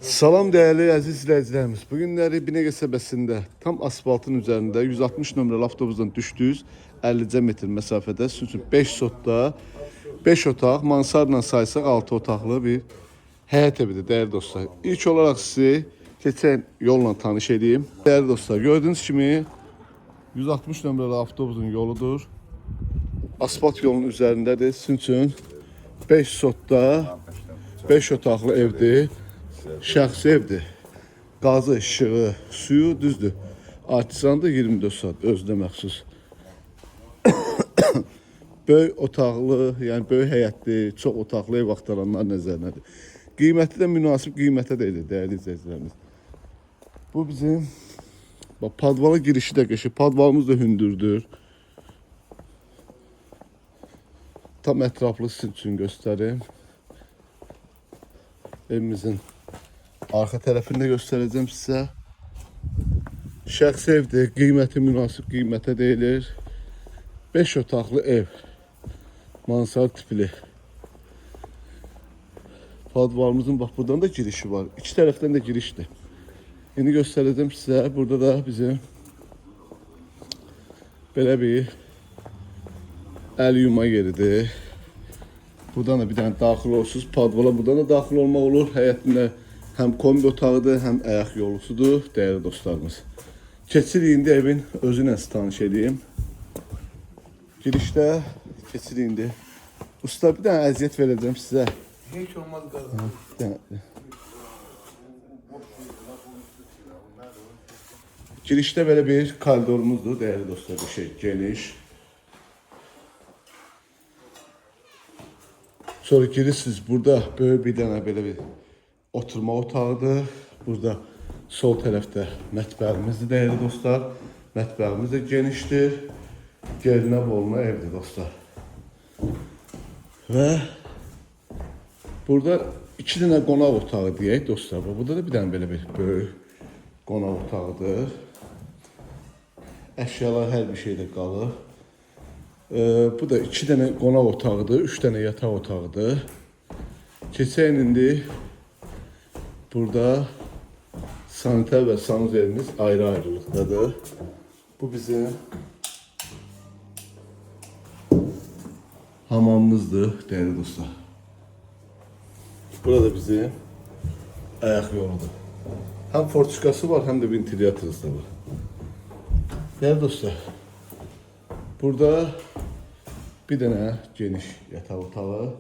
Salam değerli əziz izləyicilərimiz. Bugünləri Binəqə qəsəbəsində tam asfaltın üzərində 160 nömrəli avtobusdan düşdüyüz 50 metr məsafədə sizin üçün 5 sotda 5 otaq, mansardla saysaq 6 otaqlı bir həyət evidir değerli dostlar. İlk olaraq sizi keçən yolla tanış edeyim. Değerli dostlar, gördüğünüz kimi 160 nömrəli avtobusun yoludur. Asfalt yolunun üzərindədir. Sizin üçün 5 sotda 5 otaqlı evdir. Şəxsi evdir. Qazı, işığı, suyu düzdür. Artisandır 24 saat özünə məxsus. Böyük otaqlı, yəni böyük həyətli, çox otaqlı ev axtaranlar nəzərinədir. Qiyməti də münasib qiymətə deyilir dəyərli izləyicilərimiz. Bu bizim padvala girişi də qəşəng. Padvalımız da hündürdür. Tam ətraflı sizin üçün göstərim. Evimizin arka tərəfində göstərəcəm sizə. Şəxsi evdir, qiyməti münasib qiymətə deyilir. 5 otaqlı ev. Mansard tipli. Padvalımızın bax buradan da girişi var. İki tərəfdən də girişdir. İndi göstərəcəm sizə. Burada da bizim belə bir əl yuma yeridir. Buradan da bir dənə daxil olursunuz. Padvala buradan da daxil olmaq olur. Həyətində həm kombi otağıdır, həm ayaq yolusudur, değerli dostlarımız. Keçirik indi evin özünə tanış edeyim. Girişdə keçirik indi. Usta bir dənə əziyyət verəcəm sizə. Hiç olmaz qardaş. Girişdə belə bir koridorumuzdur, değerli dostlar. Bir şey geniş. Sonra girirsiniz, burada böyle bir dənə belə bir oturma otağıdır. Burada sol tərəfdə mətbəximizdir değerli dostlar. Mətbəximiz də genişdir. Gelinə boluna evdir dostlar. Və burada iki dənə qonaq otağı deyək dostlar. Burada da bir dənə belə bir böyük qonaq otağıdır. Əşyalar hər bir şeydə qalır. Bu da iki dənə qonaq otağıdır, üç dənə yataq otağıdır. Keçən indi burada sanitar və sanuzerimiz ayrı-ayrılıqdadır. Bu bizim hamamımızdır değerli dostlar. Burada bizim ayaq yoludur. Hem fortikası var, hem de ventilatorası da var. Değerli dostlar, burada bir dənə geniş yataq otağı.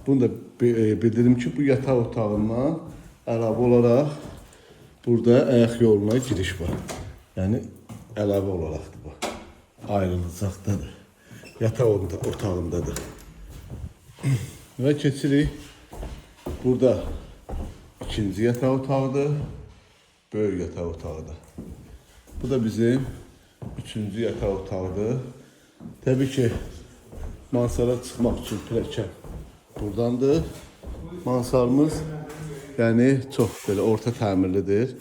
Bunu da bildirim ki, bu yataq otağından əlavə olaraq burada ayaq yoluna giriş var. Yəni əlavə olaraqdır bu. Ayrılacaqdadır. Yataq otağındadır. Və keçirik. Burada ikinci yataq otağıdır. Böyük yataq otağıdır. Bu da bizim üçüncü yataq otağıdır. Təbii ki, mansara çıxmaq üçün pilləkən buradandır. Mansarımız yəni çox belə orta təmirlidir.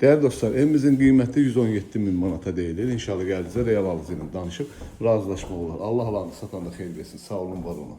Değerli dostlar, evimizin qiyməti 117.000 manata deyilir. İnşallah gəldinizə real alıcı ilə danışıb razılaşmaq olar. Allah alanı satanda xeyir versin. Sağ olun, var olun.